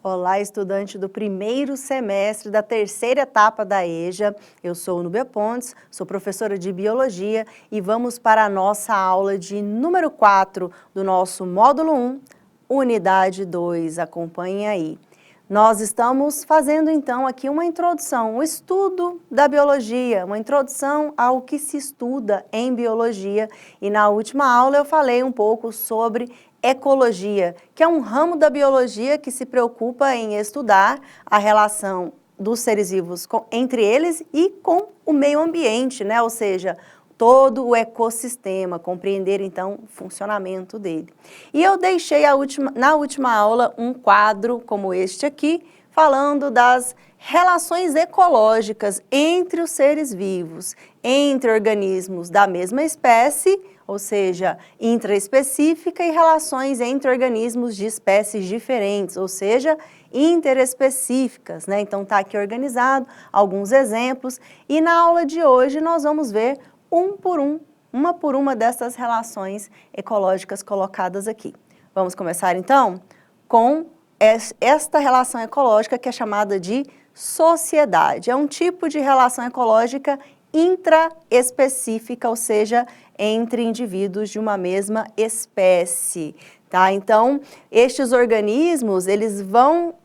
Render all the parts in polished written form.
Olá, estudante do primeiro semestre da terceira etapa da EJA. Eu sou Núbia Pontes, sou professora de Biologia e vamos para a nossa aula de número 4 do nosso módulo 1, unidade 2. Acompanhe aí. Nós estamos fazendo então aqui uma introdução, um estudo da biologia, uma introdução ao que se estuda em biologia. E na última aula eu falei um pouco sobre ecologia, que é um ramo da biologia que se preocupa em estudar a relação dos seres vivos entre eles e com o meio ambiente, né? Ou seja, todo o ecossistema, compreender então o funcionamento dele. E eu deixei na última aula um quadro como este aqui, falando das relações ecológicas entre os seres vivos, entre organismos da mesma espécie, ou seja, intraespecífica, e relações entre organismos de espécies diferentes, ou seja, interespecíficas, né? Então está aqui organizado alguns exemplos e na aula de hoje nós vamos ver uma por uma dessas relações ecológicas colocadas aqui. Vamos começar então com esta relação ecológica que é chamada de sociedade. É um tipo de relação ecológica intraespecífica, ou seja, entre indivíduos de uma mesma espécie, tá? Então, estes organismos, eles vão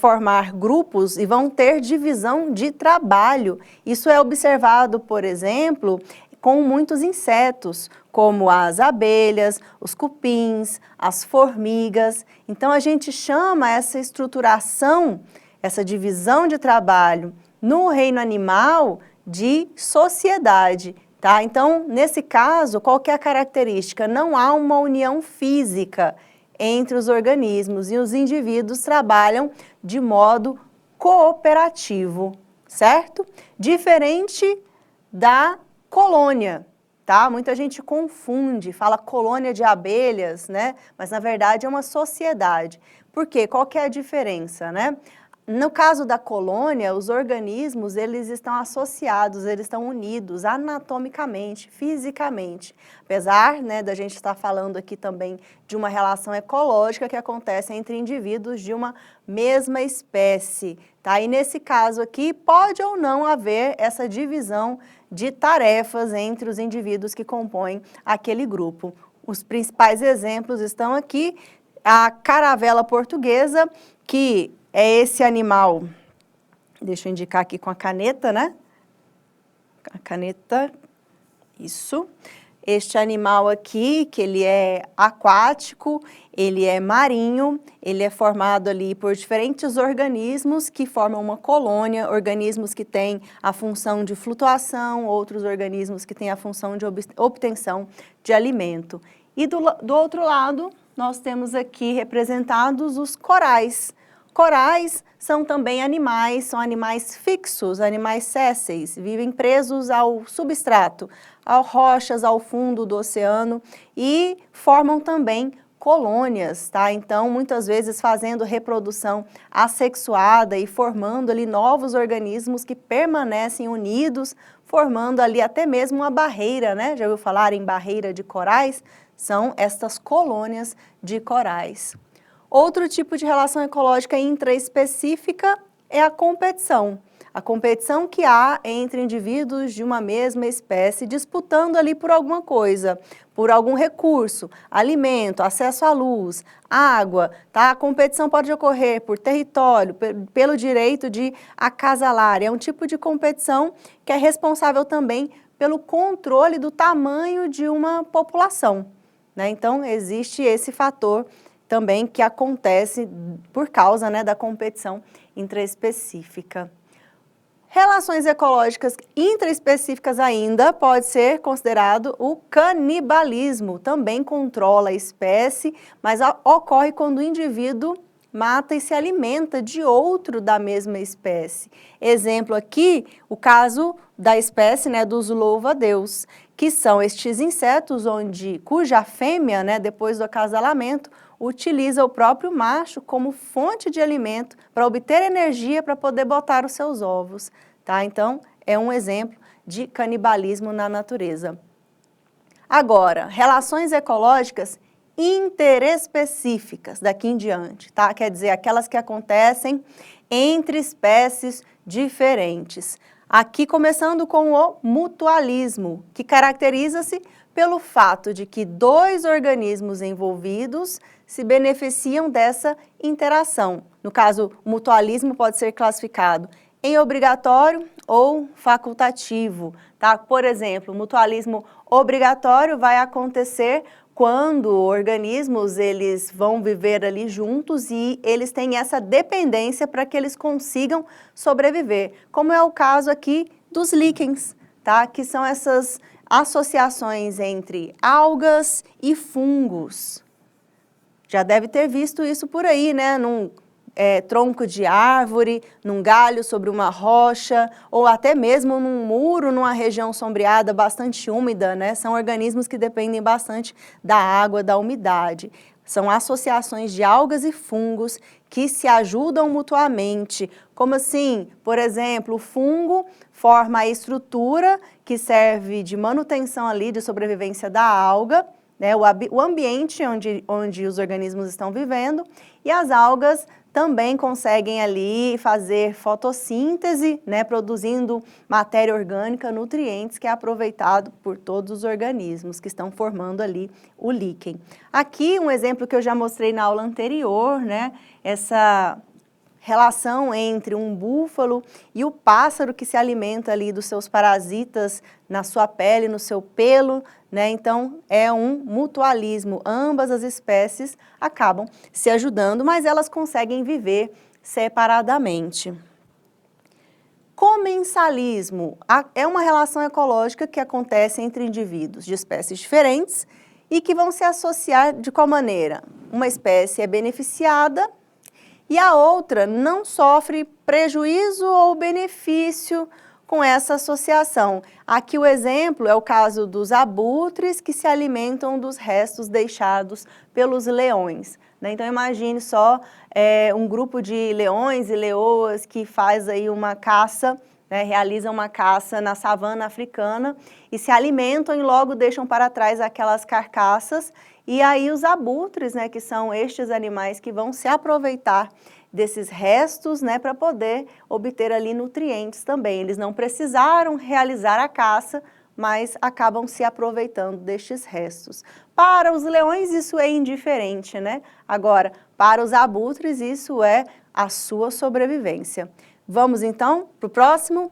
formar grupos e vão ter divisão de trabalho. Isso é observado, por exemplo, com muitos insetos, como as abelhas, os cupins, as formigas. Então, a gente chama essa estruturação, essa divisão de trabalho no reino animal de sociedade, tá? Então, nesse caso, qual que é a característica? Não há uma união física entre os organismos e os indivíduos trabalham de modo cooperativo, certo? Diferente da colônia, tá? Muita gente confunde, fala colônia de abelhas, né? Mas na verdade é uma sociedade. Por quê? Qual que é a diferença, né? No caso da colônia, os organismos, eles estão associados, eles estão unidos anatomicamente, fisicamente. Apesar, né, da gente estar falando aqui também de uma relação ecológica que acontece entre indivíduos de uma mesma espécie, tá? E nesse caso aqui, pode ou não haver essa divisão de tarefas entre os indivíduos que compõem aquele grupo. Os principais exemplos estão aqui, a caravela portuguesa, que é esse animal, deixa eu indicar aqui com a caneta, né? A caneta, isso. Este animal aqui, que ele é aquático, ele é marinho, ele é formado ali por diferentes organismos que formam uma colônia, organismos que têm a função de flutuação, outros organismos que têm a função de obtenção de alimento. E do outro lado, nós temos aqui representados os corais. Corais são também animais, são animais fixos, animais sésseis, vivem presos ao substrato, às rochas, ao fundo do oceano e formam também colônias, tá? Então, muitas vezes fazendo reprodução assexuada e formando ali novos organismos que permanecem unidos, formando ali até mesmo uma barreira, né? Já ouviu falar em barreira de corais? São estas colônias de corais. Outro tipo de relação ecológica intraespecífica é a competição. A competição que há entre indivíduos de uma mesma espécie disputando ali por alguma coisa, por algum recurso, alimento, acesso à luz, água, tá? A competição pode ocorrer por território, pelo direito de acasalar. É um tipo de competição que é responsável também pelo controle do tamanho de uma população, né? Então, existe esse fator também que acontece por causa, né, da competição intraespecífica. Relações ecológicas intraespecíficas ainda pode ser considerado o canibalismo, também controla a espécie, mas ocorre quando o indivíduo mata e se alimenta de outro da mesma espécie. Exemplo aqui, o caso da espécie, né, dos louva-a-Deus, que são estes insetos cuja fêmea, né, depois do acasalamento, utiliza o próprio macho como fonte de alimento para obter energia para poder botar os seus ovos, tá? Então, é um exemplo de canibalismo na natureza. Agora, relações ecológicas interespecíficas daqui em diante, tá? Quer dizer, aquelas que acontecem entre espécies diferentes. Aqui começando com o mutualismo, que caracteriza-se pelo fato de que dois organismos envolvidos se beneficiam dessa interação. No caso, o mutualismo pode ser classificado em obrigatório ou facultativo, tá? Por exemplo, o mutualismo obrigatório vai acontecer quando organismos eles vão viver ali juntos e eles têm essa dependência para que eles consigam sobreviver, como é o caso aqui dos líquens, tá? Que são essas associações entre algas e fungos. Já deve ter visto isso por aí, né? Num tronco de árvore, num galho sobre uma rocha, ou até mesmo num muro, numa região sombreada bastante úmida, né? São organismos que dependem bastante da água, da umidade. São associações de algas e fungos que se ajudam mutuamente. Como assim? Por exemplo, o fungo forma a estrutura que serve de manutenção ali, de sobrevivência da alga, né? O ambiente onde os organismos estão vivendo, e as algas também conseguem ali fazer fotossíntese, né, produzindo matéria orgânica, nutrientes, que é aproveitado por todos os organismos que estão formando ali o líquen. Aqui um exemplo que eu já mostrei na aula anterior, né, essa relação entre um búfalo e o pássaro que se alimenta ali dos seus parasitas na sua pele, no seu pelo, né? Então é um mutualismo, ambas as espécies acabam se ajudando, mas elas conseguem viver separadamente. Comensalismo é uma relação ecológica que acontece entre indivíduos de espécies diferentes e que vão se associar de qual maneira? Uma espécie é beneficiada e a outra não sofre prejuízo ou benefício com essa associação. Aqui o exemplo é o caso dos abutres que se alimentam dos restos deixados pelos leões, né? Então imagine só um grupo de leões e leoas que faz aí uma caça, né, realiza uma caça na savana africana e se alimentam e logo deixam para trás aquelas carcaças. E aí os abutres, né, que são estes animais que vão se aproveitar desses restos, né, para poder obter ali nutrientes também. Eles não precisaram realizar a caça, mas acabam se aproveitando destes restos. Para os leões isso é indiferente, né? Agora, para os abutres isso é a sua sobrevivência. Vamos então para o próximo?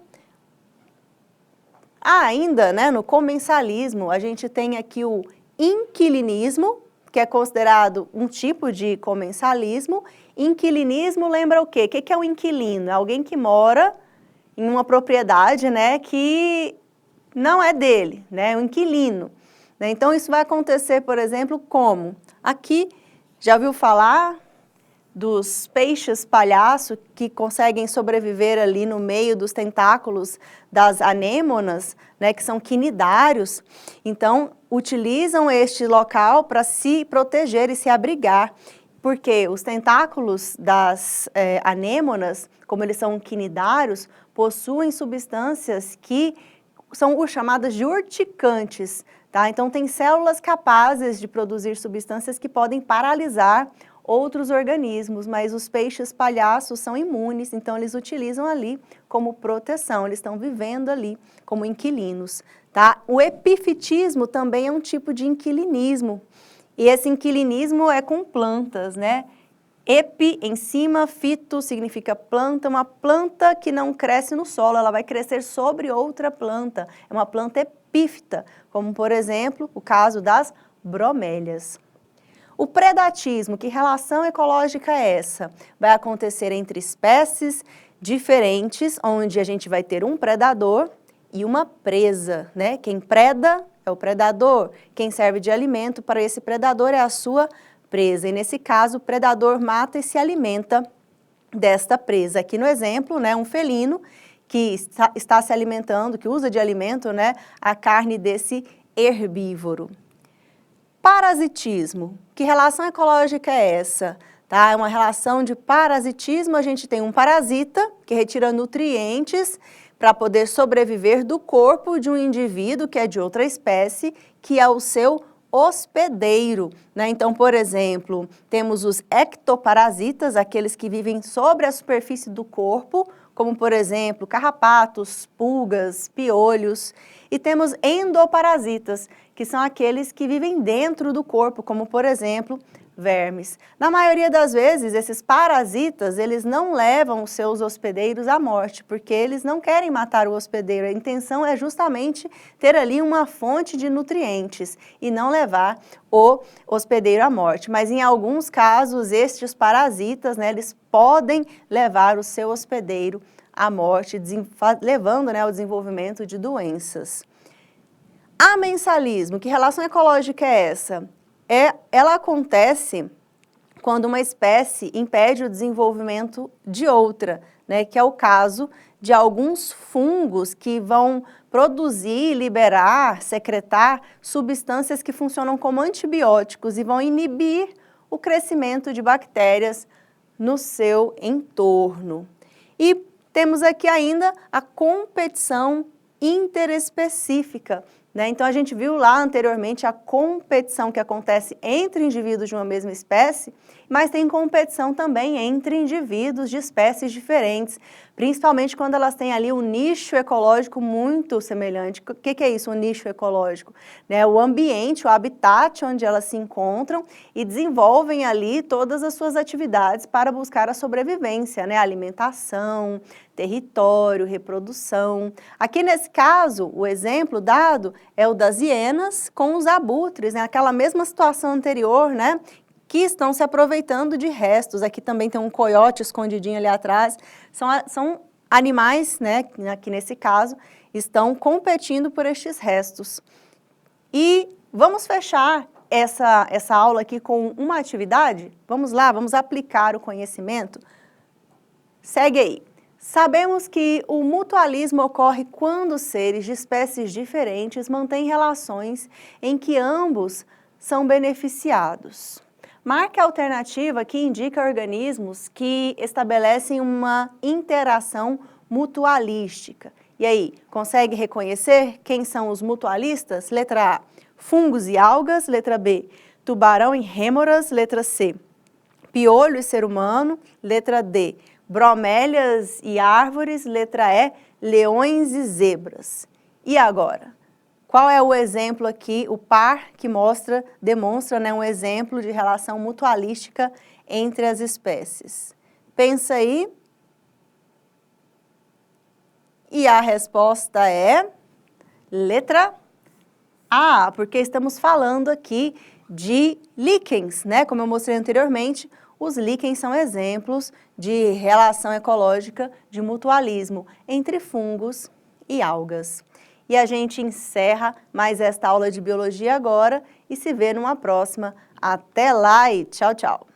Ainda, né, no comensalismo, a gente tem aqui o inquilinismo, que é considerado um tipo de comensalismo. Inquilinismo lembra o quê? O que é o inquilino? É alguém que mora em uma propriedade, né, que não é dele, né, o inquilino. Né? Então isso vai acontecer, por exemplo, como? Aqui, já ouviu falar dos peixes palhaço que conseguem sobreviver ali no meio dos tentáculos das anêmonas, né, que são quinidários. Então, utilizam este local para se proteger e se abrigar, porque os tentáculos das anêmonas, como eles são quinidários, possuem substâncias que são chamadas de urticantes, tá? Então, tem células capazes de produzir substâncias que podem paralisar outros organismos, mas os peixes palhaços são imunes, então eles utilizam ali como proteção, eles estão vivendo ali como inquilinos, tá? O epifitismo também é um tipo de inquilinismo, e esse inquilinismo é com plantas, né? Epi, em cima, fito significa planta, uma planta que não cresce no solo, ela vai crescer sobre outra planta, é uma planta epífita, como por exemplo, o caso das bromélias. O predatismo, que relação ecológica é essa? Vai acontecer entre espécies diferentes, onde a gente vai ter um predador e uma presa, né? Quem preda é o predador, quem serve de alimento para esse predador é a sua presa. E nesse caso, o predador mata e se alimenta desta presa. Aqui no exemplo, né, um felino que está se alimentando, que usa de alimento, né, a carne desse herbívoro. Parasitismo. Que relação ecológica é essa? Tá? É uma relação de parasitismo, a gente tem um parasita que retira nutrientes para poder sobreviver do corpo de um indivíduo que é de outra espécie, que é o seu hospedeiro, né? Então, por exemplo, temos os ectoparasitas, aqueles que vivem sobre a superfície do corpo, como, por exemplo, carrapatos, pulgas, piolhos. E temos endoparasitas, que são aqueles que vivem dentro do corpo, como, por exemplo, vermes. Na maioria das vezes, esses parasitas, eles não levam os seus hospedeiros à morte, porque eles não querem matar o hospedeiro. A intenção é justamente ter ali uma fonte de nutrientes e não levar o hospedeiro à morte. Mas em alguns casos, estes parasitas, né, eles podem levar o seu hospedeiro à morte, levando, né, ao desenvolvimento de doenças. Amensalismo, que relação ecológica é essa? Ela acontece quando uma espécie impede o desenvolvimento de outra, né, que é o caso de alguns fungos que vão produzir, liberar, secretar substâncias que funcionam como antibióticos e vão inibir o crescimento de bactérias no seu entorno. E temos aqui ainda a competição interespecífica, né? Então, a gente viu lá anteriormente a competição que acontece entre indivíduos de uma mesma espécie, mas tem competição também entre indivíduos de espécies diferentes, principalmente quando elas têm ali um nicho ecológico muito semelhante. O que é isso, um nicho ecológico? Né? O ambiente, o habitat onde elas se encontram e desenvolvem ali todas as suas atividades para buscar a sobrevivência, né? Alimentação, território, reprodução. Aqui nesse caso, o exemplo dado é o das hienas com os abutres, né? Aquela mesma situação anterior, né? Que estão se aproveitando de restos. Aqui também tem um coiote escondidinho ali atrás. São animais, né? Aqui nesse caso, estão competindo por estes restos. E vamos fechar essa aula aqui com uma atividade? Vamos lá, vamos aplicar o conhecimento? Segue aí. Sabemos que o mutualismo ocorre quando seres de espécies diferentes mantêm relações em que ambos são beneficiados. Marque a alternativa que indica organismos que estabelecem uma interação mutualística. E aí, consegue reconhecer quem são os mutualistas? Letra A, fungos e algas. Letra B, tubarão e rêmoras. Letra C, piolho e ser humano. Letra D, bromélias e árvores. Letra E, leões e zebras. E agora? Qual é o exemplo aqui, o par que demonstra, né, um exemplo de relação mutualística entre as espécies? Pensa aí. E a resposta é letra A, porque estamos falando aqui de líquens, né? Como eu mostrei anteriormente, os líquens são exemplos de relação ecológica de mutualismo entre fungos e algas. E a gente encerra mais esta aula de biologia agora e se vê numa próxima. Até lá e tchau, tchau!